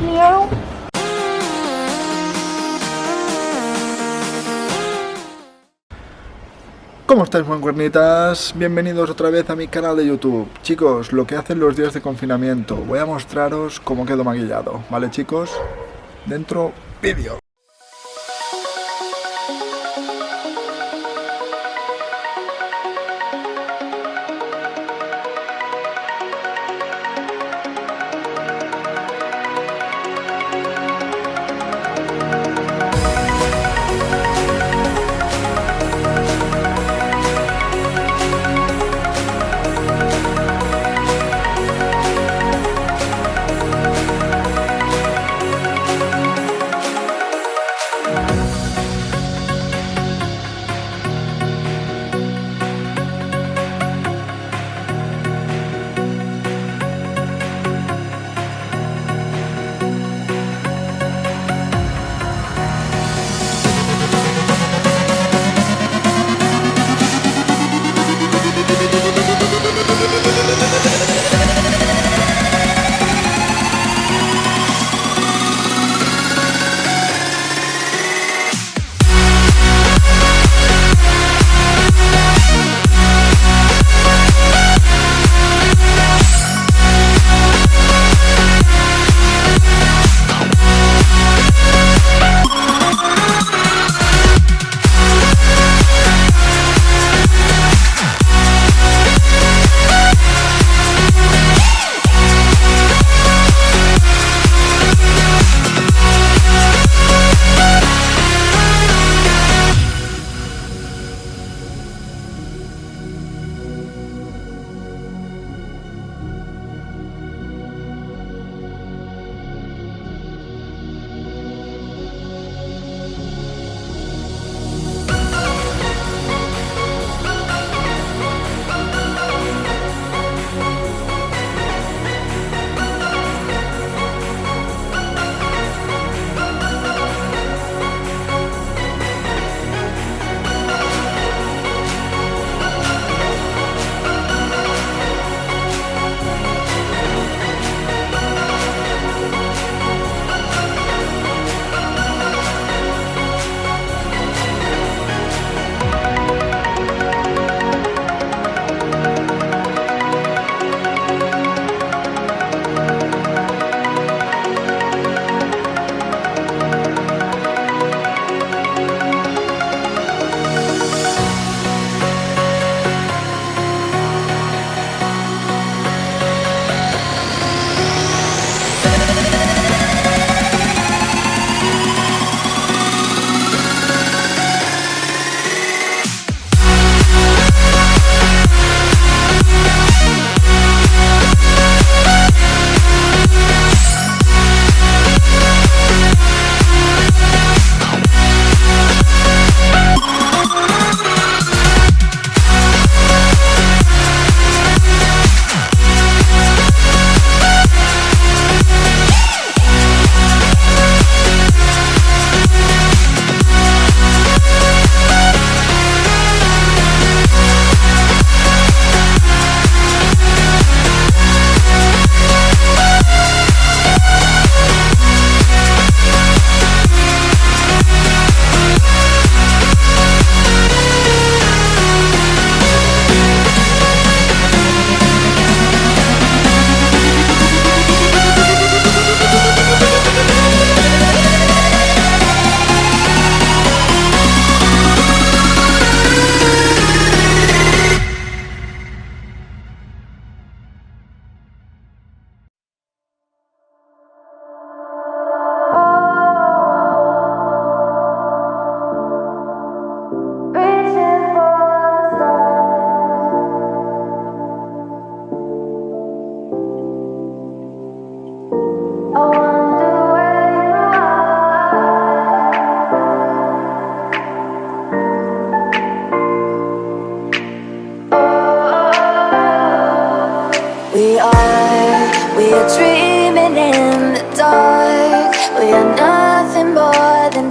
Miau. ¿Cómo estáis, Mancuernitas? Bienvenidos otra vez a mi canal de YouTube. Chicos, lo que hacen los días de confinamiento. Voy a mostraros cómo quedo maquillado, ¿vale, chicos? Dentro, vídeo.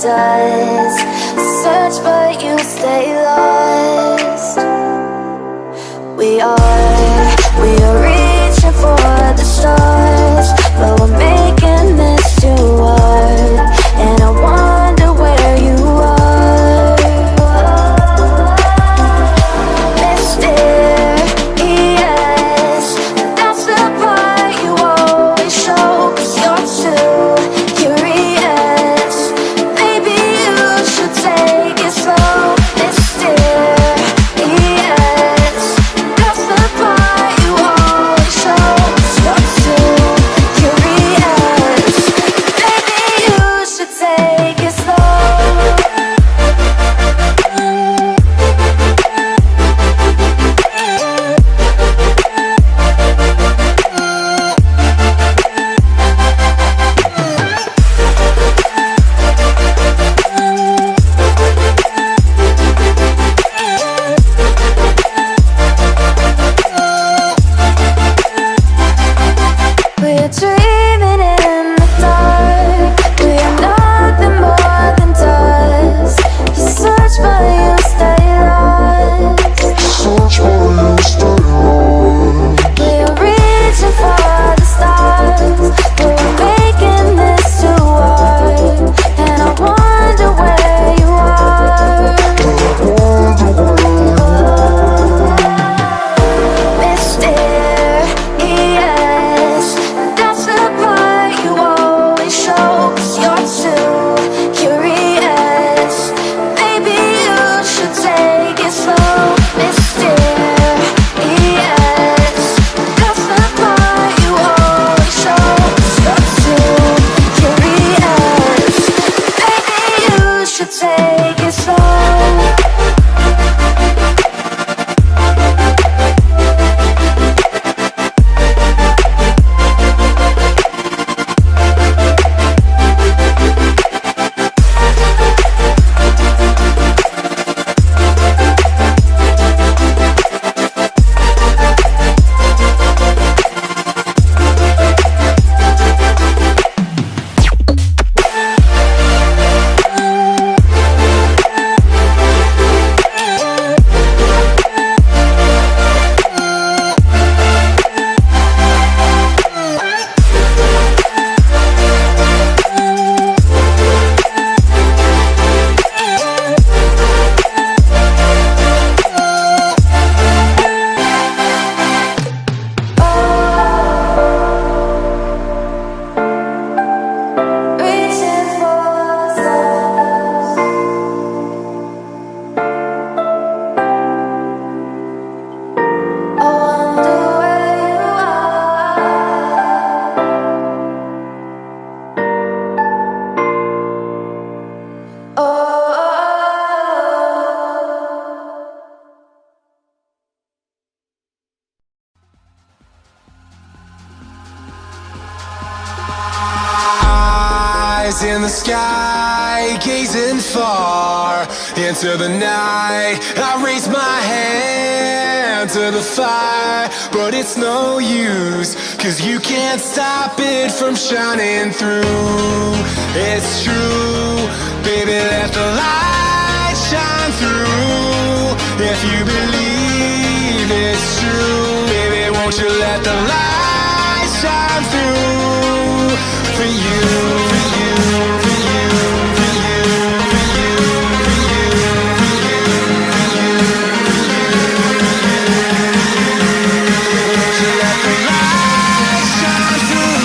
does. Search but you stay lost. We are reaching for the stars, but we're making this too Eyes in the sky, gazing far into the night. I raise my hand to the fire, but it's no use, 'cause you can't stop it from shining through. It's true, baby, let the light shine through. If you believe it's true, baby, won't you let the light shine through for you, for you, for you, for you, for you, for you, for you, for you, won't you let the light shine through?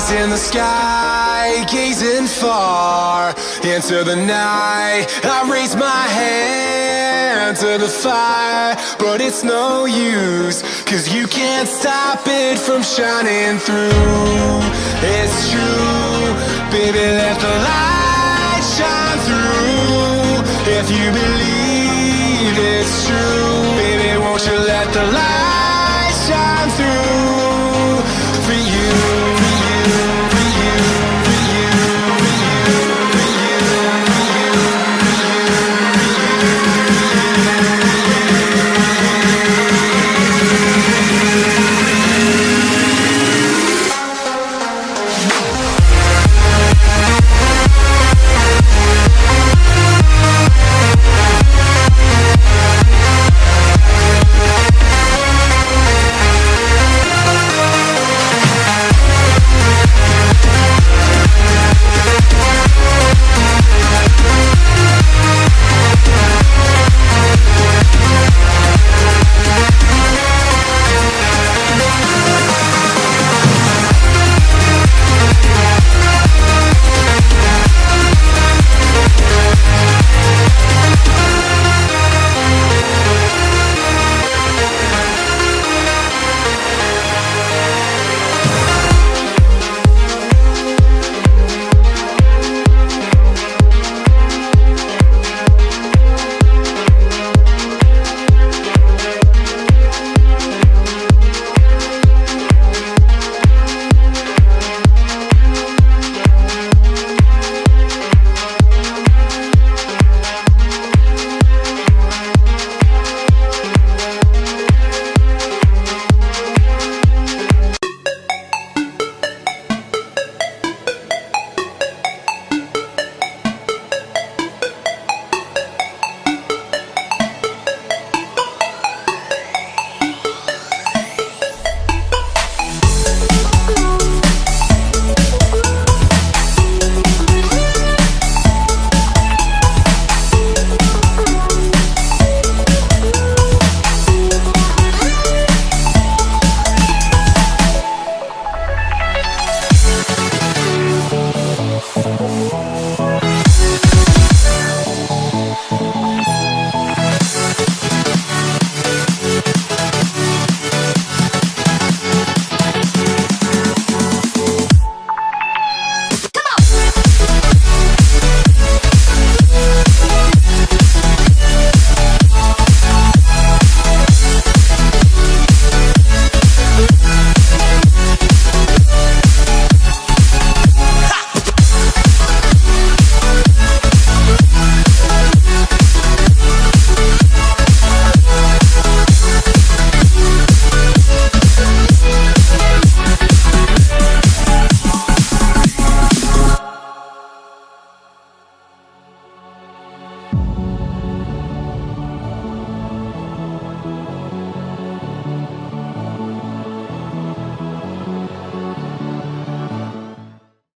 In the sky, gazing far into the night. I raise my hand to the fire, but it's no use, 'cause you can't stop it from shining through. It's true, baby, let the light shine through. If you believe it's true, baby, won't you let the light